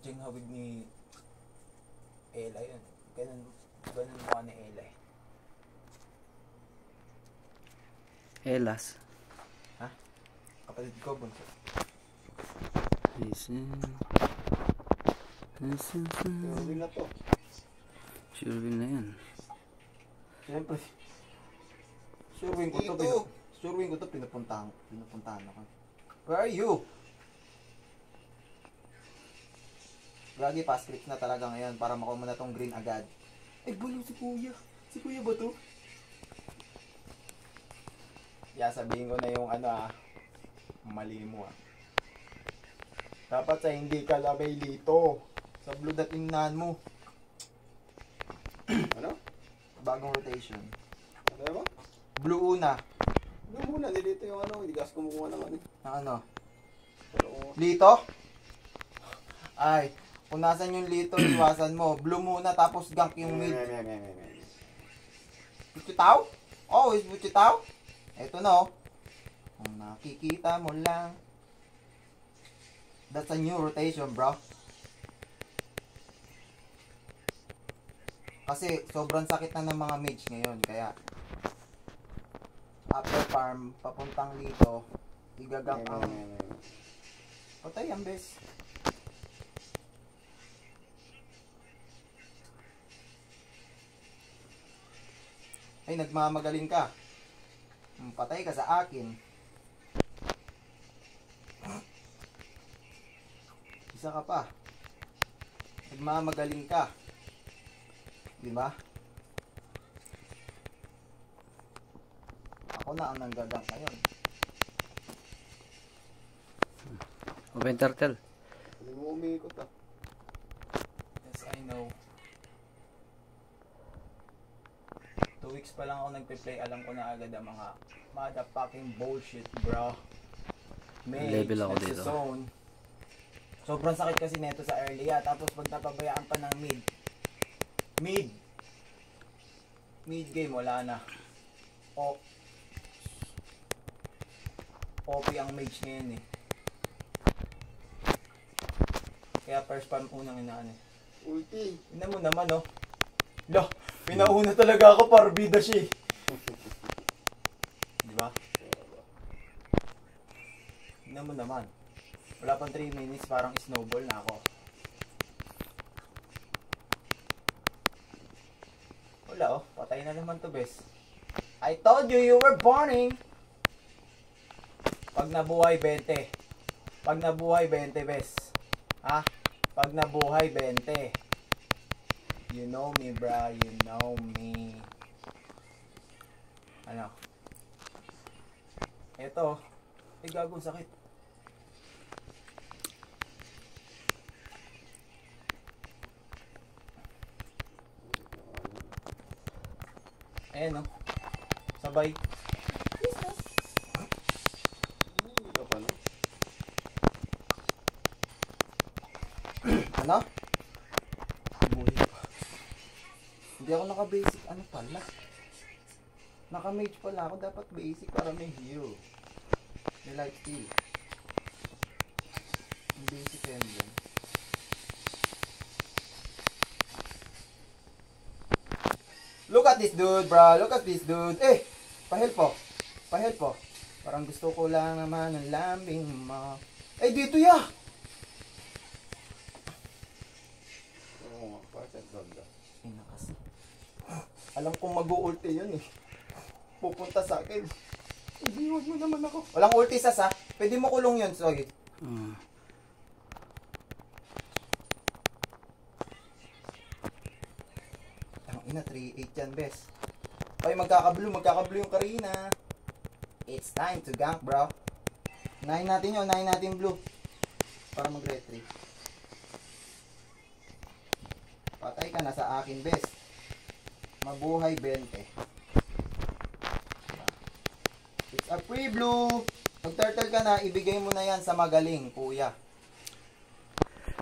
Katsing hawig ni Ella yun. Ganun mukha ni Ella eh. Elas. Ha? Kapatid ko, bunso. Sure na to. Sure win na yan. Siyempre. Sure win ko to, pinupuntahan ako. Where are you? Gagi, fast click na talaga ngayon para makuha mo na tong green agad. Ay, balo si kuya. Si kuya ba to? Sabihin ko na yung mali mo Dapat sa hindi ka labay dito. Sa blue datingnan mo. Ano? Bagong rotation. Ano ba? Blue una. Blue muna, nilito yung hindi gas kumukuha ng Na ano? Pero, Lito? Ay, kung nasan yung lito, iwasan mo. Blue muna, tapos gank yung mid. Butitaw? Oh, is butitaw? Eto na Kung nakikita mo lang. That's a new rotation, bro. Kasi sobrang sakit na ng mga mage ngayon. Kaya, after farm, papuntang dito, igagank ang... Patay ang bes. Ay, nagmamagaling ka. Patay ka sa akin. Isa ka pa. Nagmamagaling ka. Diba? Ako na ang nanggagang ngayon. Open turtle. Hindi mo umikot Yes, I know. 2 weeks pa lang ako nagpe-play, alam ko na agad ang mga motherfucking bullshit, bro. Level ako dito. Zone. Sobrang sakit kasi neto sa early tapos pag napabayaan pa ng mid game, wala na. OP ang mage ngayon eh. Kaya first farm unang inaano. Ulti. Ina mo naman Lo, pinauna talaga ako para bida siya eh. Diba? Ina mo naman. Wala pang 3 minutes, parang snowball na ako. Wala patay na naman to bes. I told you were burning. Pag nabuhay 20. Pag nabuhay 20 bes. Ha? Pag nabuhay 20. You know me, bro. You know me. Ano? Ito. Gago, sakit. Ayan Sabay. Ito pa Ano? Buhay pa. Hindi ako naka-basic. Ano pala? Naka-mage pala ako. Dapat basic para may hero. May life steal. Yung basic yan dyan. Look at this dude, bro. Look at this dude. Eh! Pa-help po. Pa-help po. Parang gusto ko lang naman ng lambing mo. Eh, dito ya! Kasi. Alam kong mag-ulti yun eh. Pupunta sa akin. Hindi, huwag mo naman ako. Walang ulti sas Pwede mo kulong yun, sorry. Ang ina, 3-8 yan, bes. Ay, magkaka-blue yung Karina. It's time to gank, bro. Unahin natin blue. Para mag-retreat. Patay ka na sa akin, bes. Mabuhay 20. It's a free blue. Pag turtle ka na, ibigay mo na yan sa magaling, kuya.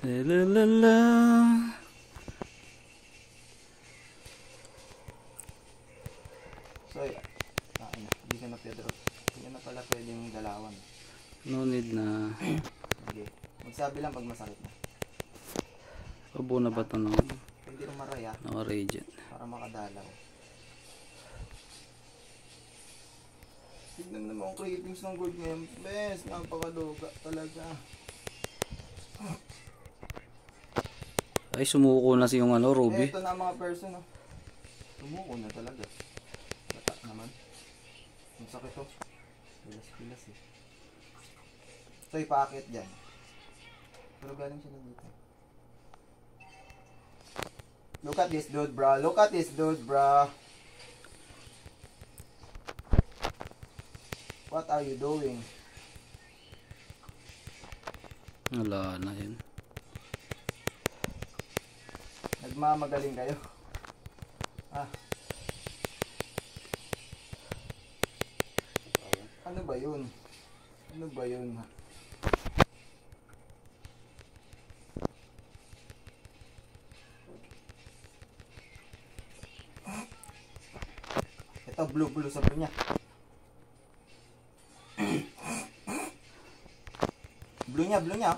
La la la. So, hindi ka na Pedro. Hindi ka na pala pwedeng galawan. No need na. Sige. Magsabi lang pag masakit na. Pabo na ba ito ng Hindi rin maraya naka-radiant? para makadalaw. Tignan naman ang cravings ng gold ngayon. Bes, napakaluga talaga. Ay, sumuko na si yung ano, Ruby. Ito na ang mga person, oh. Tumuko na talaga. Bata naman. Ang sakit, oh. Pilas-pilas, eh. So, ipaakit dyan. Pero galing sila dito. Look at this dude, bro. Look at this dude, bro. What are you doing? Wala na yun. Nagmamagaling kayo. Ah. Ano ba yun? Ano ba yun? Ito, blue sabi niya. Blue niya.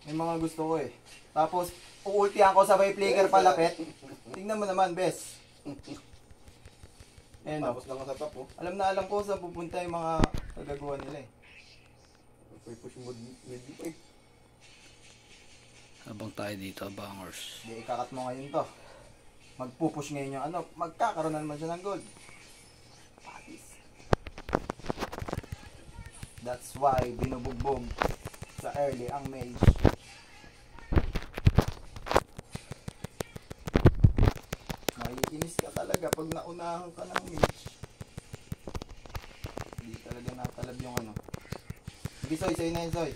May mga gusto ko eh. Tapos, uultihan ko sabay flicker palapit. Tingnan mo naman, bes. Eh no. Tapos lang sa top, oh. Alam na alam ko saan pupunta yung mga kagagawa nila eh. Push mode mid eh. Habang tayo dito, bangers. Di ikakat mo ngayon to. Magpupush ngayon yung ano. Magkakaroon na naman siya ng gold. Patis. That's why binubugbog sa early ang mage. Maiinis ka talaga pag naunahan ka ng mage. Hindi talaga natalab yung ano. Sige, Soy na yun, Soy.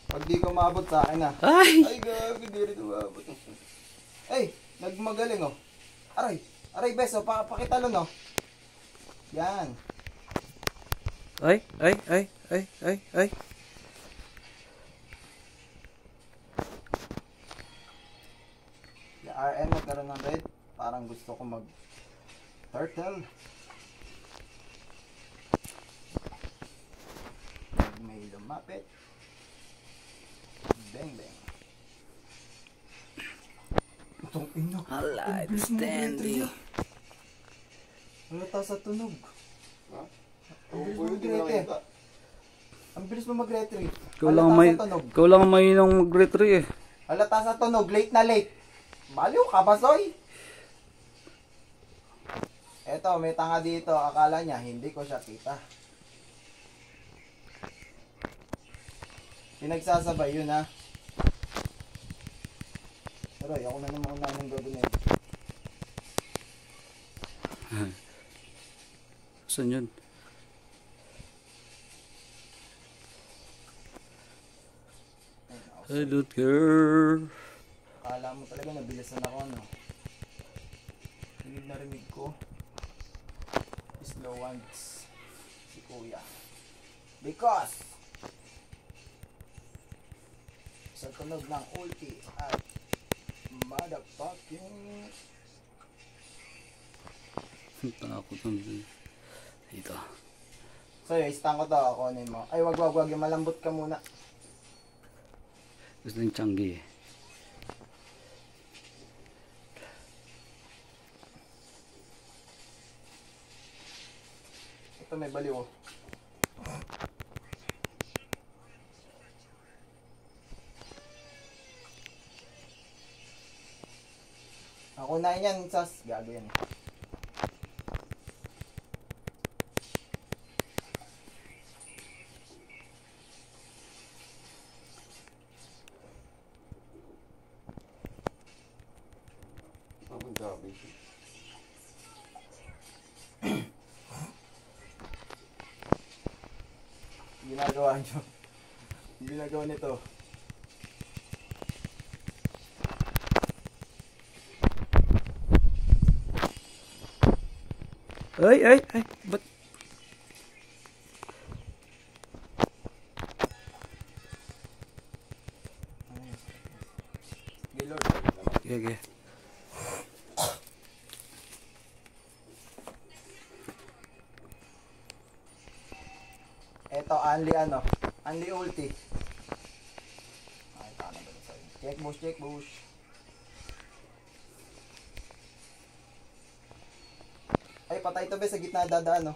Pag di ko maabot sa akin na. Ay! Ay, gabi, di rin umabot. Ay, nagmagaling, oh. Aray, bes, oh, pakitalon, oh. Yan. Ay! Yung RM nagkaroon ng red. Parang gusto ko mag turtle. May lumapit. Bang. Itong ino. Alive, Ang bilis mo standing. mag-retry, halata sa tunog. Ha? Ang bilis mo Oo, hindi na mag-retry. nakita. Ang bilis mo mag-retry. Ikaw lang ang may nang mag-retry eh. Halata sa tunog. Late na late. Baliw ka ba, Soy? Eto, may tanga dito. Akala niya, hindi ko siya kita. Pinagsasabay yun, ha? Pero ako na naman ng gagawin eh. Saan yun? I don't care. Akala mo talaga nabilisan ako, no? Rinig na rinig ko. Slow ones. Si Kuya. Because sa tunog ng ulti at motherfucking Takot nun. Dito. so yun, istang ko to ako mo. Ay wag yung malambot ka muna. Gusto ng Changi eh. Ito may baliw, oh. Ako na yan, sas. Gago yan. Ang gabi. Ginagawa nyo. Ginagawa nito. Ay. Ba't? Gaylord. Sige. Eto, only ano? Only ulti. Ay, tama ba ito? Check bush, check bush. Ay, patay to be sa gitna dadaan, no?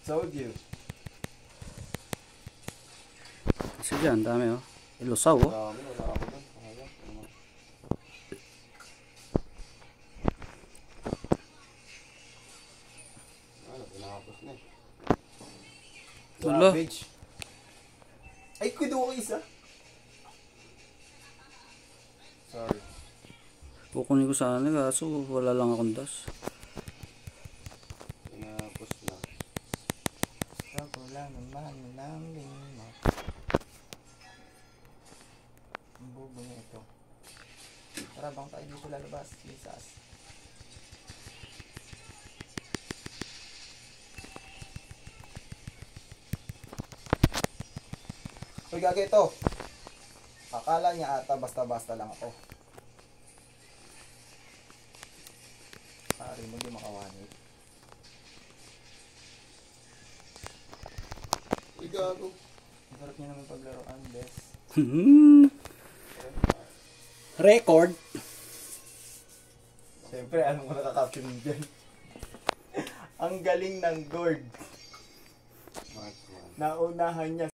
Told you. Kasi dyan, dami oh. Ilusaw oh. Dami, wala ako dun. Ayan, ano. Ano, pinakapos na eh. Wala. Savage. Ay, kudo ko isa. Sorry. Kukunin ko sana kaso wala lang akong dash. Pinakapos na. Ako lang naman namin. Ang bobo niya ito. Tara, bang tayo dito lalabas. Lisas. Uy, gagi ito. Akala niya ata basta-basta lang ako. Pari mo di makawanit. Uy, gago. Ang sarap niya naman paglaruan, bes. Record. Siyempre, anong nakaka-capture mo dyan? Ang galing ng Gord. Mark 1. Naunahan niya